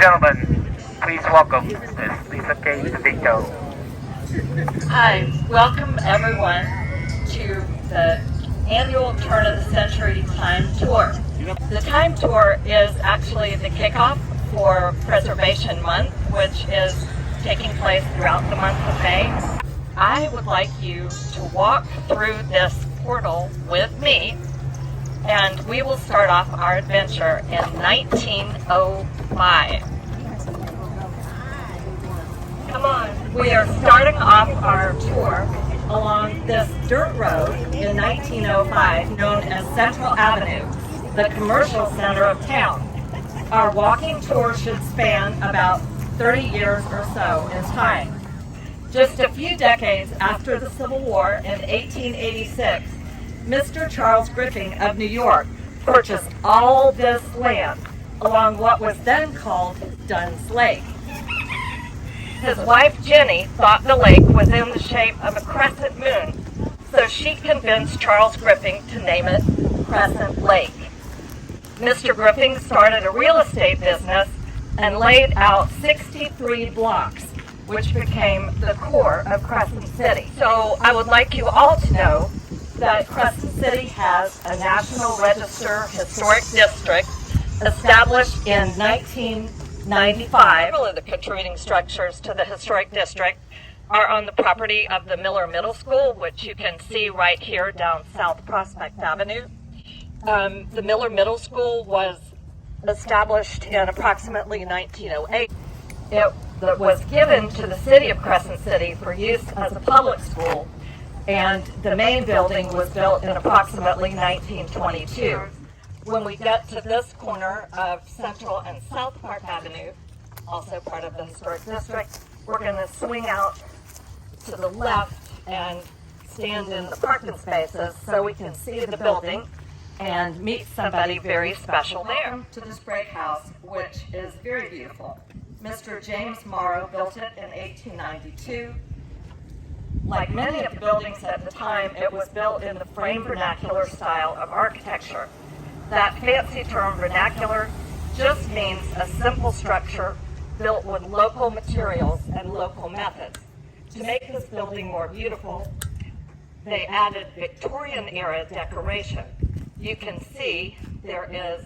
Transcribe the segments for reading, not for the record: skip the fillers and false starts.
gentlemen, please welcome Ms. Lisa K. DeVito. Hi, welcome everyone to the annual Turn of the Century Time Tour. The Time Tour is actually the kickoff for Preservation Month, which is taking place throughout the month of May. I would like you to walk through this portal with me, and we will start off our adventure in 1905. Come on. We are starting off our tour along this dirt road in 1905 known as Central Avenue, the commercial center of town. Our walking tour should span about 30 years or so in time. Just a few decades after the Civil War in 1886, Mr. Charles Griffing of New York purchased all this land along what was then called Dunn's Lake. His wife Jenny thought the lake was in the shape of a crescent moon, so she convinced Charles Griffing to name it Crescent Lake. Mr. Griffing started a real estate business and laid out 63 blocks, which became the core of Crescent City. So I would like you all to know that Crescent City has a National Register Historic District established in 1995. Several of the contributing structures to the historic district are on the property of the Miller Middle School, which you can see right here down South Prospect Avenue. The Miller Middle School was established in approximately 1908. It was given to the city of Crescent City for use as a public school, and the main building was built in approximately 1922. When we get to this corner of Central and South Park Avenue, also part of the historic district, we're going to swing out to the left and stand in the parking spaces so we can see the building and meet somebody very special there. Welcome to the Sprag house, which is very beautiful. Mr. James Morrow built it in 1892. Like many of the buildings at the time, it was built in the frame vernacular style of architecture. That fancy term vernacular just means a simple structure built with local materials and local methods. To make this building more beautiful, they added Victorian-era decoration. You can see there is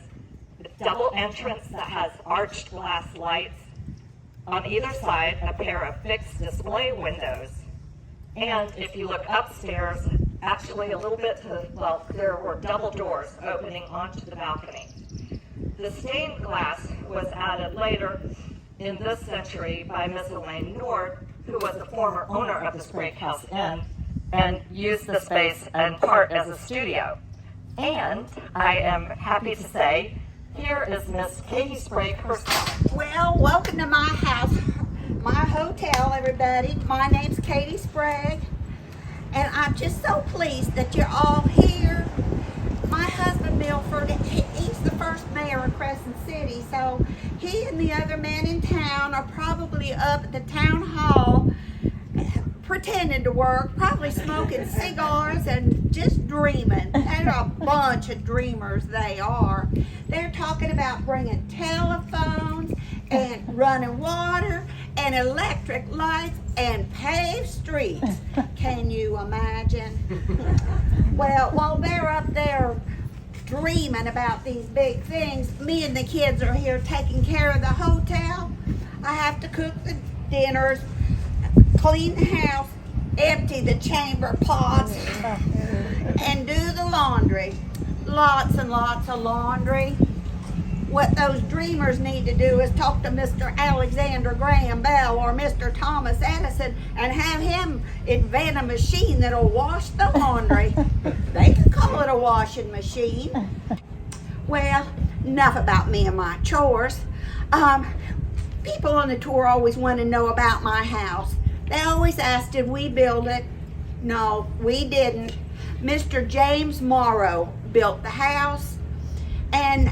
a double entrance that has arched glass lights. On either side, a pair of fixed display windows. And if you look upstairs, actually a little bit to the, well, there were double doors opening onto the balcony. The stained glass was added later in this century by Miss Elaine Nord, who was the former owner of the Sprag House Inn, and used the space in part as a studio. And I am happy to say, here is Miss Katie Sprag herself. Well, welcome to my house, my hotel, everybody. My name's Katie Sprag, and I'm just so pleased that you're all here. My husband, Milford, he's the first mayor of Crescent City, so he and the other men in town are probably up at the town hall pretending to work, probably smoking cigars and just dreaming. They're a bunch of dreamers, they are. They're talking about bringing telephones and running water and electric lights and paved streets. Can you imagine? Well, while they're up there dreaming about these big things, me and the kids are here taking care of the hotel. I have to cook the dinners, clean the house, empty the chamber pots, and do the laundry. Lots and lots of laundry. What those dreamers need to do is talk to Mr. Alexander Graham Bell or Mr. Thomas Edison and have him invent a machine that'll wash the laundry. They can call it a washing machine. Well, enough about me and my chores. People on the tour always want to know about my house. They always ask, did we build it? No, we didn't. Mr. James Morrow built the house, and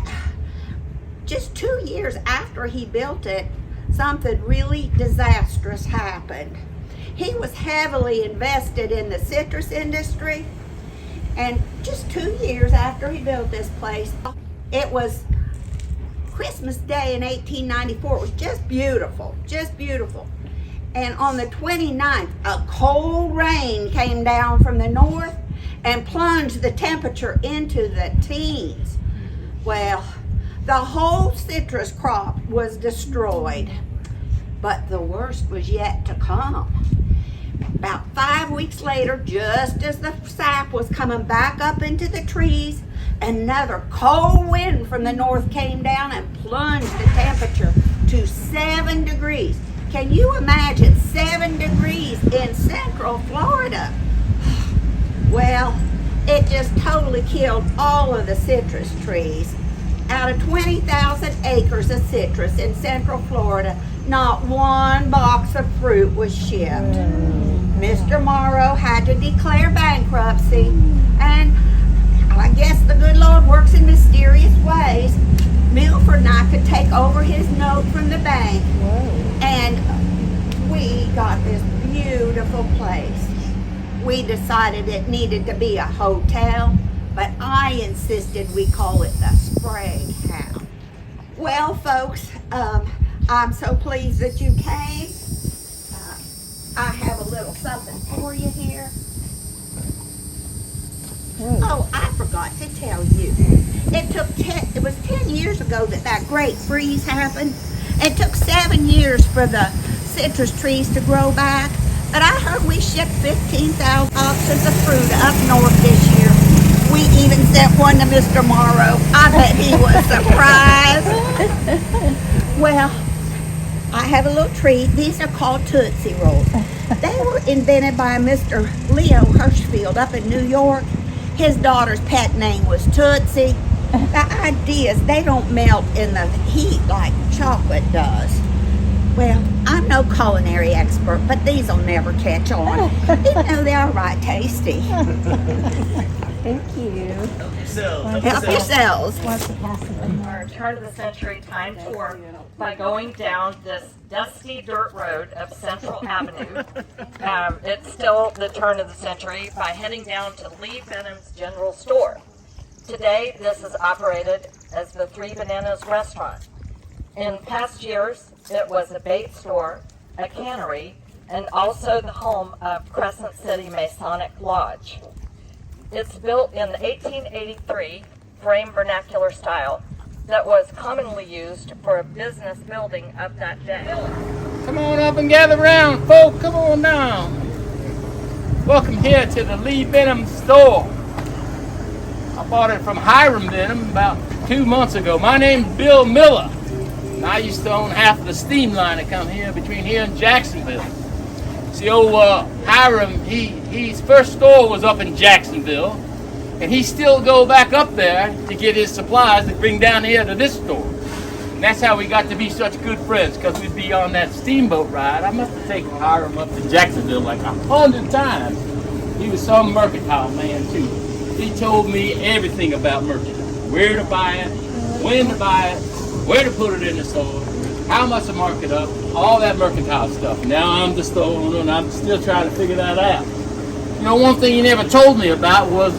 just 2 years after he built it, something really disastrous happened. He was heavily invested in the citrus industry, and just 2 years after he built this place, it was Christmas Day in 1894. It was just beautiful, just beautiful. And on the 29th, a cold rain came down from the north and plunged the temperature into the teens. Well, the whole citrus crop was destroyed, but the worst was yet to come. About 5 weeks later, just as the sap was coming back up into the trees, another cold wind from the north came down and plunged the temperature to 7 degrees. Can you imagine 7 degrees in central Florida? Well, it just totally killed all of the citrus trees. Out of 20,000 acres of citrus in central Florida, not one box of fruit was shipped. Mr. Morrow had to declare bankruptcy, and I guess the good Lord works in mysterious ways. Milford and I could take over his note from the bank, and we got this beautiful place. We decided it needed to be a hotel, but I insisted we call it the Sprag House. Well, folks, I'm so pleased that you came. I have a little something for you here. Oh, I forgot to tell you. It was 10 years ago that great freeze happened. It took 7 years for the citrus trees to grow back. But I heard we shipped 15,000 boxes of fruit up north this year. We even sent one to Mr. Morrow. I bet he was surprised. Well, I have a little treat. These are called Tootsie Rolls. They were invented by Mr. Leo Hirschfield up in New York. His daughter's pet name was Tootsie. The idea is they don't melt in the heat like chocolate does. Well, I'm no culinary expert, but these will never catch on, even though they are right tasty. Thank you. Help yourselves. Our turn of the century time tour by going down this dusty dirt road of Central Avenue. It's still the turn of the century by heading down to Lee Venom's General Store. Today, this is operated as the Three Bananas Restaurant. In past years, it was a bait store, a cannery, and also the home of Crescent City Masonic Lodge. It's built in the 1883 frame vernacular style that was commonly used for a business building of that day. Come on up and gather around, folk. Come on down. Welcome here to the Lee Venom store. I bought it from Hiram Venom about 2 months ago. My name's Bill Miller. And I used to own half of the steam line that come here between here and Jacksonville. See, old Hiram, his first store was up in Jacksonville, and he still go back up there to get his supplies to bring down here to this store. And that's how we got to be such good friends, because we'd be on that steamboat ride. I must have taken Hiram up to Jacksonville like 100 times. He was some mercantile man, too. He told me everything about merchandise. Where to buy it, when to buy it, where to put it in the store, how much to mark it up, all that mercantile stuff. Now I'm the store owner and I'm still trying to figure that out. You know, one thing he never told me about was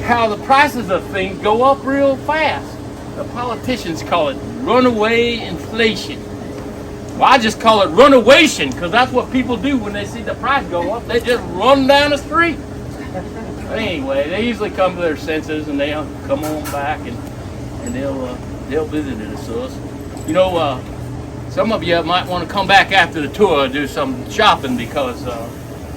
how the prices of things go up real fast. The politicians call it runaway inflation. Well, I just call it runawation, because that's what people do when they see the price go up. They just run down the street. But anyway, they usually come to their senses and they'll come on back and they'll visit us. You know, some of you might want to come back after the tour and do some shopping, because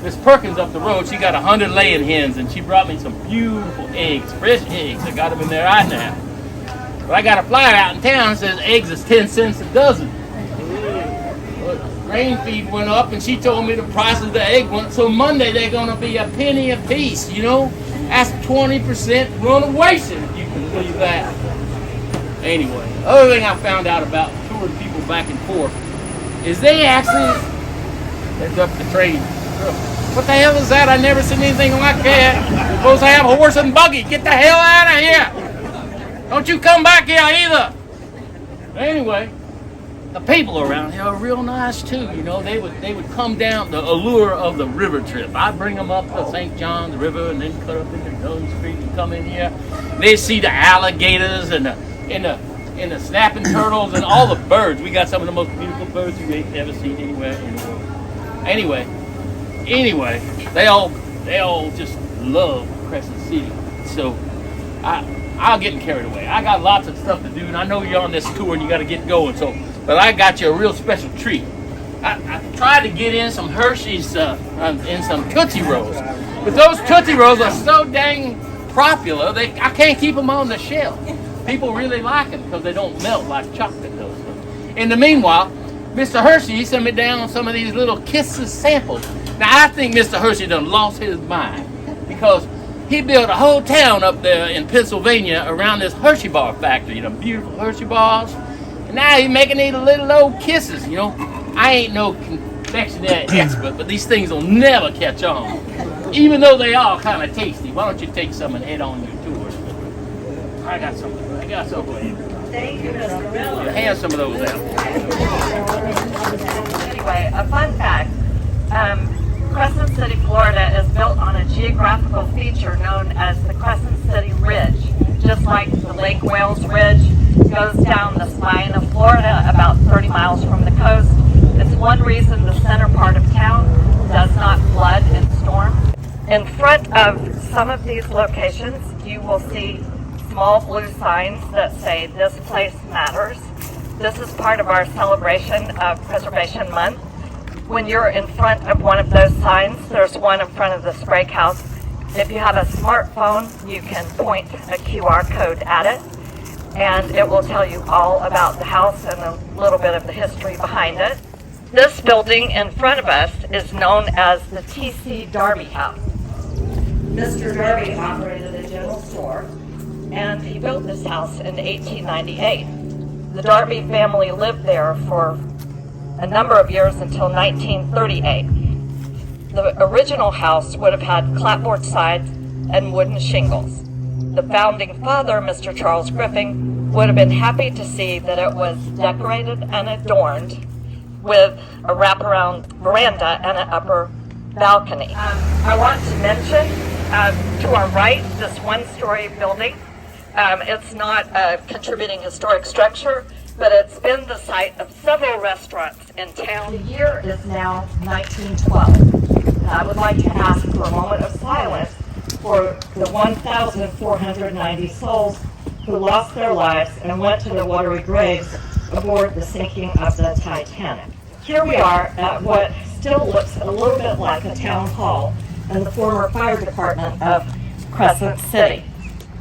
Miss Perkins up the road, she got 100 laying hens, and she brought me some beautiful eggs, fresh eggs. I got them in there right now. But I got a flyer out in town that says eggs is 10 cents a dozen. But grain feed went up, and she told me the price of the egg went, so Monday they're going to be a penny a piece, you know? That's 20% runawation, if you can believe that. Anyway, the other thing I found out about touring people back and forth is they actually, there's up the train. What the hell is that? I never seen anything like that. You're supposed to have a horse and buggy. Get the hell out of here. Don't you come back here either. Anyway, the people around here are real nice too. You know, they would come down the allure of the river trip. I'd bring them up to St. John's River and then cut up into Dunn Street and come in here. They'd see the alligators and the and the snapping turtles and all the birds. We got some of the most beautiful birds you ain't ever seen anywhere in the world. Anyway, they all just love Crescent City. So I'll get carried away. I got lots of stuff to do, and I know you're on this tour and you got to get going. But I got you a real special treat. I tried to get in some Hershey's and some Tootsie Rolls, but those Tootsie Rolls are so dang popular, I can't keep them on the shelf. People really like them because they don't melt like chocolate does. In the meanwhile, Mr. Hershey sent me down some of these little Kisses samples. Now I think Mr. Hershey done lost his mind because he built a whole town up there in Pennsylvania around this Hershey bar factory, the beautiful Hershey bars. And now he's making these little old Kisses, you know. I ain't no confectionery expert, but these things will never catch on. Even though they are kind of tasty. Why don't you take some and head on your tour? I got something for you. Thank you, Mr. Miller. Hand some of those out. Anyway, a fun fact. Crescent City, Florida is built on a geographical feature known as the Crescent City Ridge. Just like the Lake Wales Ridge goes down the spine of Florida about 30 miles from the coast. It's one reason the center part of town does not flood in storms. In front of some of these locations, you will see small blue signs that say, "This place matters." This is part of our celebration of Preservation Month. When you're in front of one of those signs, there's one in front of the Sprag house. If you have a smartphone, you can point a QR code at it, and it will tell you all about the house and a little bit of the history behind it. This building in front of us is known as the T.C. Darby House. Mr. Darby operated a general store, and he built this house in 1898. The Darby family lived there for a number of years until 1938. The original house would have had clapboard sides and wooden shingles. The founding father, Mr. Charles Griffin, would have been happy to see that it was decorated and adorned with a wraparound veranda and an upper balcony. I want to mention to our right, this one-story building. It's not a contributing historic structure, but it's been the site of several restaurants in town. The year is now 1912. And I would like to ask for a moment of silence for the 1,490 souls who lost their lives and went to their watery graves aboard the sinking of the Titanic. Here we are at what still looks a little bit like a town hall in the former fire department of Crescent City.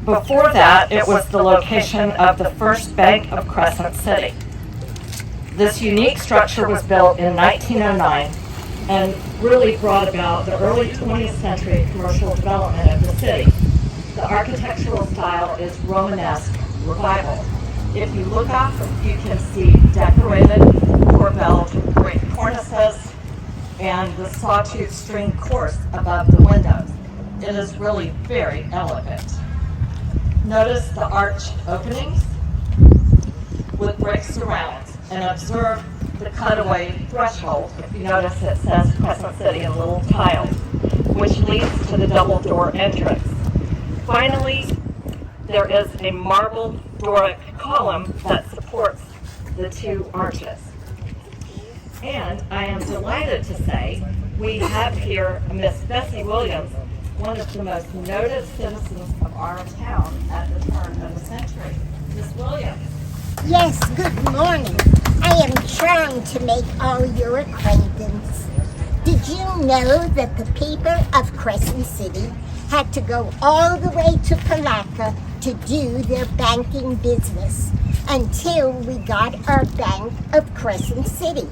Before that, it was the location of the first bank of Crescent City. This unique structure was built in 1909 and really brought about the early 20th century commercial development of the city. The architectural style is Romanesque Revival. If you look up, you can see decorated corbelled great cornices and the sawtooth string course above the windows. It is really very elegant. Notice the arched openings with brick surrounds and observe the cutaway threshold. If you notice, it says Crescent City in little tiles, which leads to the double door entrance. Finally, there is a marble Doric column that supports the two arches. And I am delighted to say we have here Miss Bessie Williams, one of the most noted citizens of our town at the turn of the century. Miss Williams. Yes, good morning. I am trying to make all your acquaintance. Did you know that the people of Crescent City had to go all the way to Palatka to do their banking business until we got our Bank of Crescent City?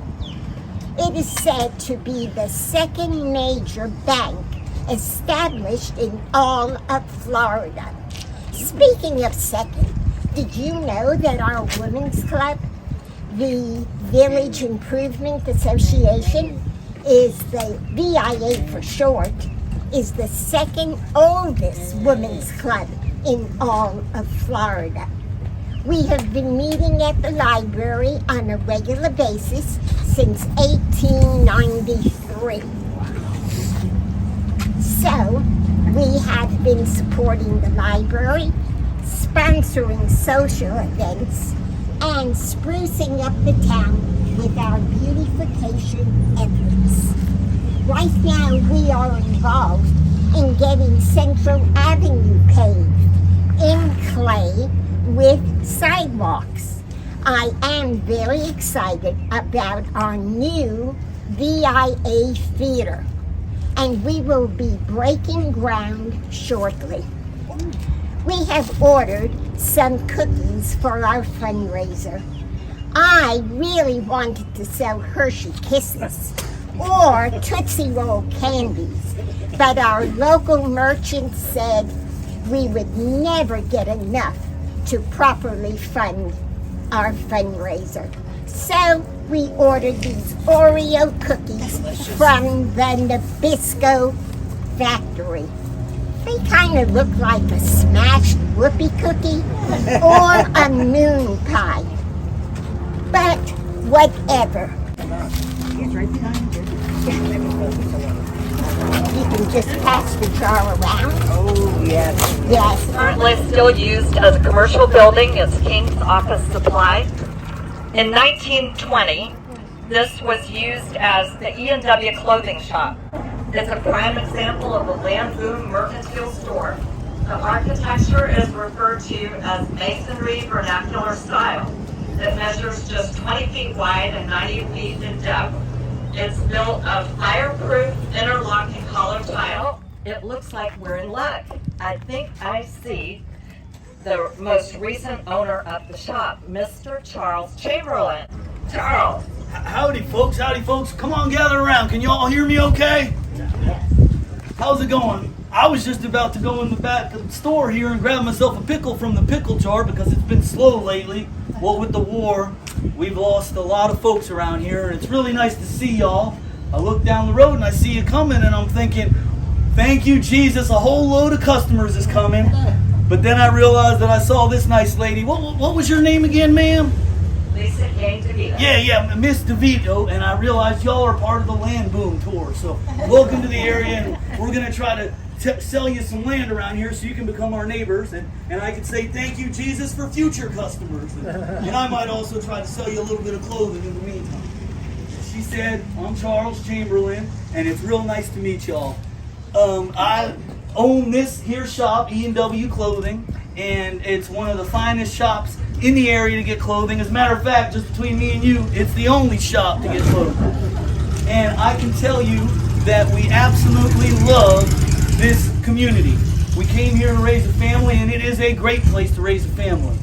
It is said to be the second major bank established in all of Florida. Speaking of second, did you know that our women's club, the Village Improvement Association, is the VIA for short, is the second oldest women's club in all of Florida. We have been meeting at the library on a regular basis since 1893. So, we have been supporting the library, sponsoring social events, and sprucing up the town with our beautification efforts. Right now, we are involved in getting Central Avenue paved in clay with sidewalks. I am very excited about our new VIA theater, and we will be breaking ground shortly. We have ordered some cookies for our fundraiser. I really wanted to sell Hershey Kisses or Tootsie Roll candies, but our local merchant said we would never get enough to properly fund our fundraiser. So we ordered these Oreo cookies from the Nabisco factory. They kind of look like a smashed whoopee cookie or a moon pie. But whatever. You can just pass the jar around. Oh, yes. Yes. Currently still used as a commercial building as King's Office Supply. In 1920, this was used as the E&W clothing shop. It's a prime example of a land boom mercantile store. The architecture is referred to as masonry vernacular style. It measures just 20 feet wide and 90 feet in depth. It's built of fireproof interlocking hollow tile. It looks like we're in luck. I think I see the most recent owner of the shop, Mr. Charles Chamberlain. Charles. Howdy folks, come on, gather around. Can you all hear me okay? How's it going? I was just about to go in the back of the store here and grab myself a pickle from the pickle jar because it's been slow lately. Well, with the war, we've lost a lot of folks around here, and it's really nice to see y'all. I look down the road and I see you coming, and I'm thinking, thank you, Jesus, a whole load of customers is coming. But then I realized that I saw this nice lady. What was your name again, ma'am? Lisa Kane DeVito. Yeah, Miss DeVito, and I realized y'all are part of the land boom tour. So welcome to the area, and we're going to try to sell you some land around here so you can become our neighbors, and I can say thank you, Jesus, for future customers. And I might also try to sell you a little bit of clothing in the meantime. She said, I'm Charles Chamberlain, and it's real nice to meet y'all. I own this here shop, E&W Clothing, and it's one of the finest shops in the area to get clothing. As a matter of fact, just between me and you, it's the only shop to get clothing. And I can tell you that we absolutely love this community. We came here to raise a family, and it is a great place to raise a family.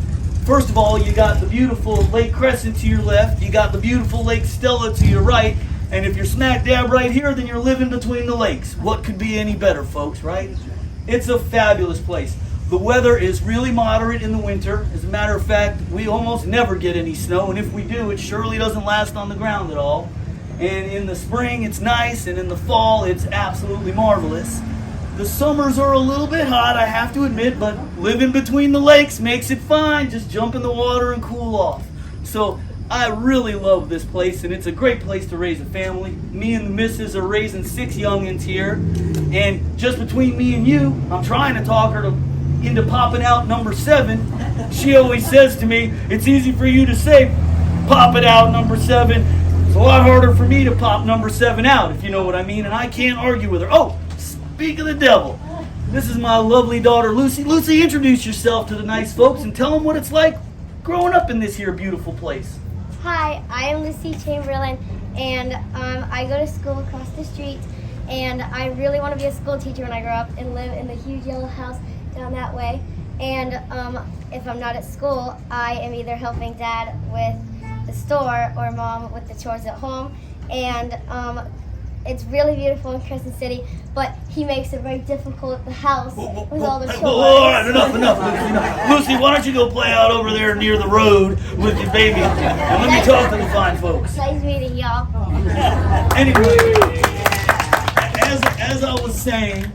First of all, you got the beautiful Lake Crescent to your left, you got the beautiful Lake Stella to your right, and if you're smack dab right here, then you're living between the lakes. What could be any better, folks, right? It's a fabulous place. The weather is really moderate in the winter. As a matter of fact, we almost never get any snow, and if we do, it surely doesn't last on the ground at all. And in the spring, it's nice, and in the fall, it's absolutely marvelous. The summers are a little bit hot, I have to admit, but living between the lakes makes it fine. Just jump in the water and cool off. So I really love this place, and it's a great place to raise a family. Me and the missus are raising 6 youngins here, and just between me and you, I'm trying to talk her into popping out number 7. She always says to me, it's easy for you to say, pop it out, number 7. It's a lot harder for me to pop number 7 out, if you know what I mean, and I can't argue with her. Oh, speak of the devil. This is my lovely daughter, Lucy. Lucy, introduce yourself to the nice folks and tell them what it's like growing up in this here beautiful place. Hi, I am Lucy Chamberlain, and I go to school across the street, and I really want to be a school teacher when I grow up and live in the huge yellow house down that way. And if I'm not at school, I am either helping Dad with the store or Mom with the chores at home. And it's really beautiful in Crescent City, but he makes it very difficult at the house with all the chores. All right, enough, Lucy. Lucy, why don't you go play out over there near the road with your baby, and let me talk to the fine folks. Nice meeting y'all. Anyway, as I was saying,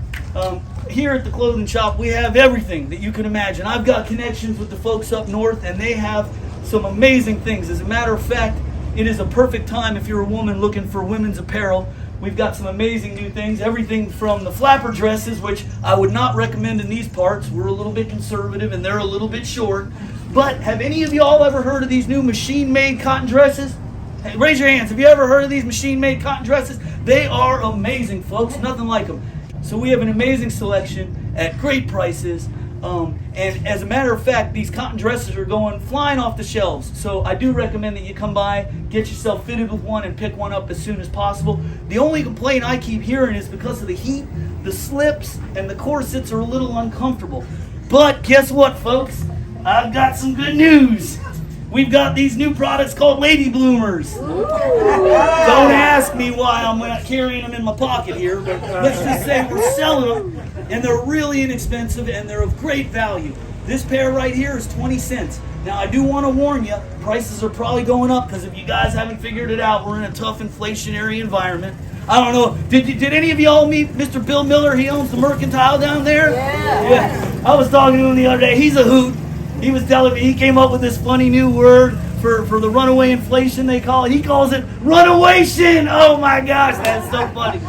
here at the clothing shop, we have everything that you can imagine. I've got connections with the folks up north, and they have some amazing things. As a matter of fact, it is a perfect time if you're a woman looking for women's apparel. We've got some amazing new things, everything from the flapper dresses, which I would not recommend in these parts. We're a little bit conservative and they're a little bit short. But have any of y'all ever heard of these new machine-made cotton dresses? Hey, raise your hands. Have you ever heard of these machine-made cotton dresses? They are amazing, folks. Nothing like them. So we have an amazing selection at great prices. And as a matter of fact, these cotton dresses are going flying off the shelves. So I do recommend that you come by, get yourself fitted with one, and pick one up as soon as possible. The only complaint I keep hearing is because of the heat, the slips, and the corsets are a little uncomfortable. But guess what, folks? I've got some good news. We've got these new products called Lady Bloomers. Don't ask me why I'm not carrying them in my pocket here, but let's just say we're selling them, and they're really inexpensive, and they're of great value. This pair right here is 20 cents. Now, I do want to warn you, prices are probably going up, because if you guys haven't figured it out, we're in a tough inflationary environment. I don't know, did any of y'all meet Mr. Bill Miller? He owns the Mercantile down there? Yeah. I was talking to him the other day. He's a hoot. He was telling me he came up with this funny new word for the runaway inflation, they call it. He calls it runawation. Oh my gosh, that's so funny.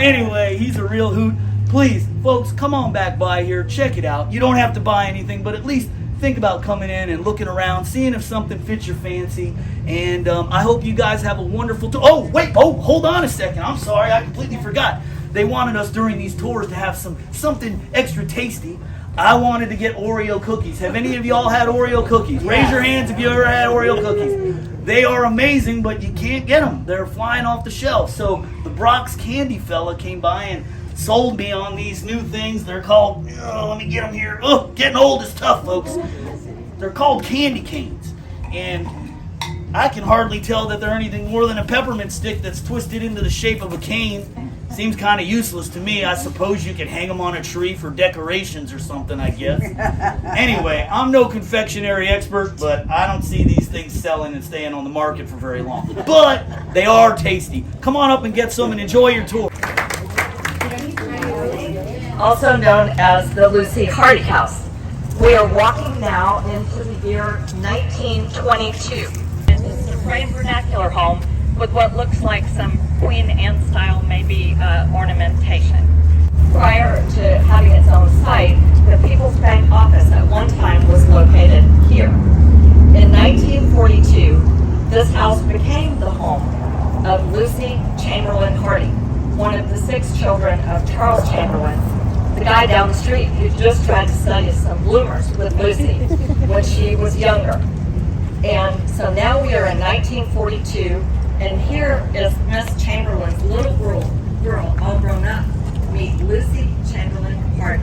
Anyway, he's a real hoot. Please, folks, come on back by here. Check it out. You don't have to buy anything, but at least think about coming in and looking around, seeing if something fits your fancy. And I hope you guys have a wonderful tour. Oh, wait. Oh, hold on a second. I'm sorry. I completely forgot. They wanted us during these tours to have something extra tasty. I wanted to get Oreo cookies. Have any of y'all had Oreo cookies? Raise your hands if you ever had Oreo cookies. They are amazing, but you can't get them. They're flying off the shelf. So the Brock's Candy fella came by and sold me on these new things. They're called, let me get them here. Oh, getting old is tough, folks. They're called candy canes. And I can hardly tell that they're anything more than a peppermint stick that's twisted into the shape of a cane. Seems kind of useless to me. I suppose you could hang them on a tree for decorations or something, I guess. Anyway, I'm no confectionery expert, but I don't see these things selling and staying on the market for very long. But they are tasty. Come on up and get some and enjoy your tour. Also known as the Lucy Hardy House. We are walking now into the year 1922. It's a frame vernacular home with what looks like some Queen Anne style, maybe ornamentation. Prior to having its own site, the People's Bank office at one time was located here. In 1942, this house became the home of Lucy Chamberlain Hardy, one of the 6 children of Charles Chamberlain, the guy down the street who just tried to study some bloomers with Lucy when she was younger. And so now we are in 1942, and here is Miss Chamberlain's little girl all grown up. Meet Lucy Chamberlain Hardy.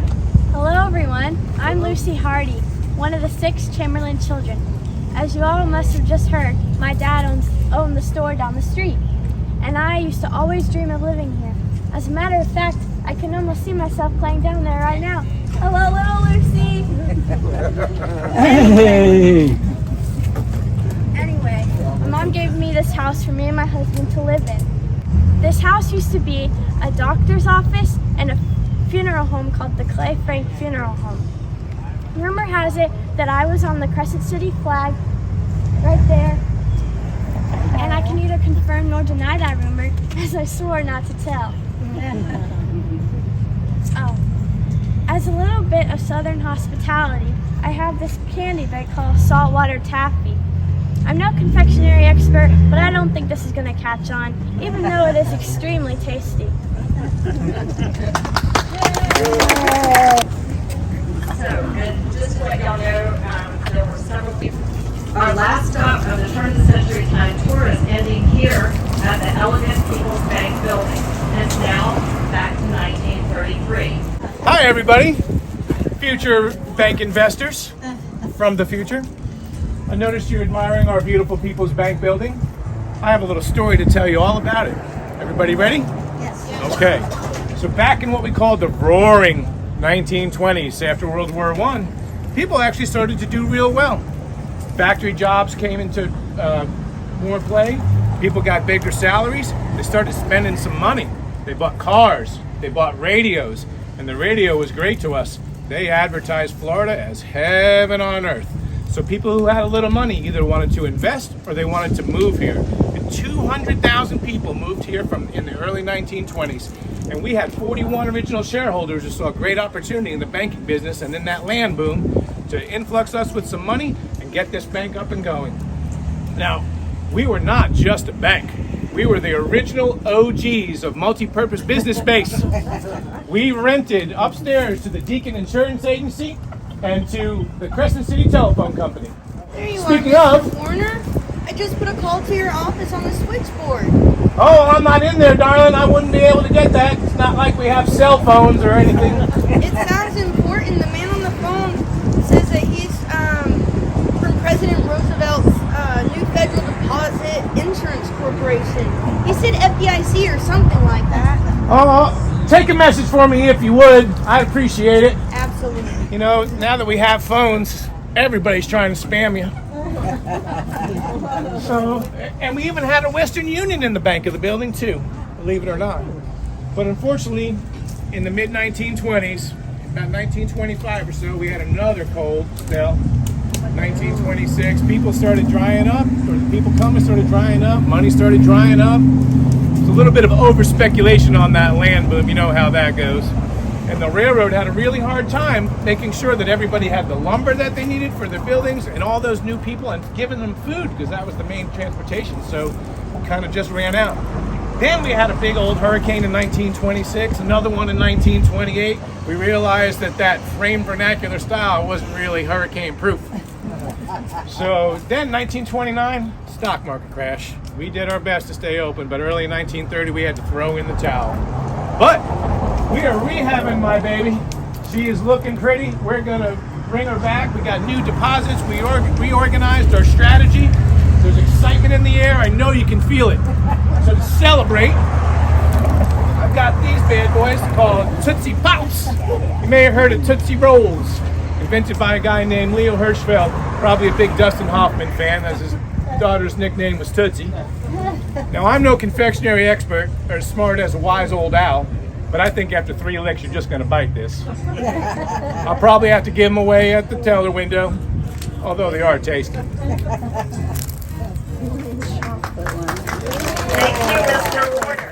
Hello everyone, I'm Lucy Hardy, one of the 6 Chamberlain children. As you all must have just heard, my dad owned the store down the street, and I used to always dream of living here. As a matter of fact, I can almost see myself playing down there right now. Hello, little Lucy! Anyway, my mom gave me this house for me and my husband to live in. This house used to be a doctor's office and a funeral home called the Clay Frank Funeral Home. Rumor has it that I was on the Crescent City flag right there, and I can neither confirm nor deny that rumor, as I swore not to tell. Oh, as a little bit of southern hospitality, I have this candy they call saltwater taffy. I'm no confectionery expert, but I don't think this is going to catch on, even though it is extremely tasty. So, and just to let y'all know, there were several people. Our last stop of the turn of the century time tour is ending here at the elegant People's Bank building. And now back to 1933. Hi everybody, future bank investors from the future. I noticed you're admiring our beautiful People's Bank building. I have a little story to tell you all about it. Everybody ready? Yes. Okay. So back in what we call the roaring 1920s, after World War I, people actually started to do real well. Factory jobs came into more play. People got bigger salaries. They started spending some money. They bought cars. They bought radios. And the radio was great to us. They advertised Florida as heaven on earth. So people who had a little money either wanted to invest or they wanted to move here. And 200,000 people moved here in the early 1920s. And we had 41 original shareholders who saw a great opportunity in the banking business and in that land boom to influx us with some money and get this bank up and going. Now, we were not just a bank. We were the original OGs of multi-purpose business space. We rented upstairs to the Deacon Insurance Agency and to the Crescent City Telephone Company. There you Speaking are, of, Mr. Warner. I just put a call to your office on the switchboard. oh, I'm not in there, darling. I wouldn't be able to get that. It's not like we have cell phones or anything. It sounds important. The man on the phone says that he's from President Roosevelt's new Federal Deposit Insurance Corporation. He said FDIC or something like that. Oh, take a message for me if you would. I'd appreciate it. Absolutely. You know, now that we have phones, everybody's trying to spam you. So, and we even had a Western Union in the back of the building too, believe it or not. But unfortunately, in the mid-1920s, about 1925 or so, we had another cold spell. 1926, people started drying up, or the people coming started drying up, money started drying up. There's a little bit of over-speculation on that land boom, you know how that goes. And the railroad had a really hard time making sure that everybody had the lumber that they needed for their buildings and all those new people, and giving them food, because that was the main transportation. So it kind of just ran out. Then we had a big old hurricane in 1926, another one in 1928. We realized that frame vernacular style wasn't really hurricane proof. So then 1929, stock market crash. We did our best to stay open, but early in 1930 we had to throw in the towel. But we are rehabbing my baby. She is looking pretty. We're gonna bring her back. We got new deposits. We reorganized our strategy. There's excitement in the air. I know you can feel it. So to celebrate, I've got these bad boys called Tootsie Pops. You may have heard of Tootsie Rolls, invented by a guy named Leo Hirschfeld, probably a big Dustin Hoffman fan, as his daughter's nickname was Tootsie. Now, I'm no confectionery expert or as smart as a wise old owl, but I think after 3 licks, you're just going to bite this. I'll probably have to give them away at the teller window, although they are tasty. Thank you, Mr. Warner.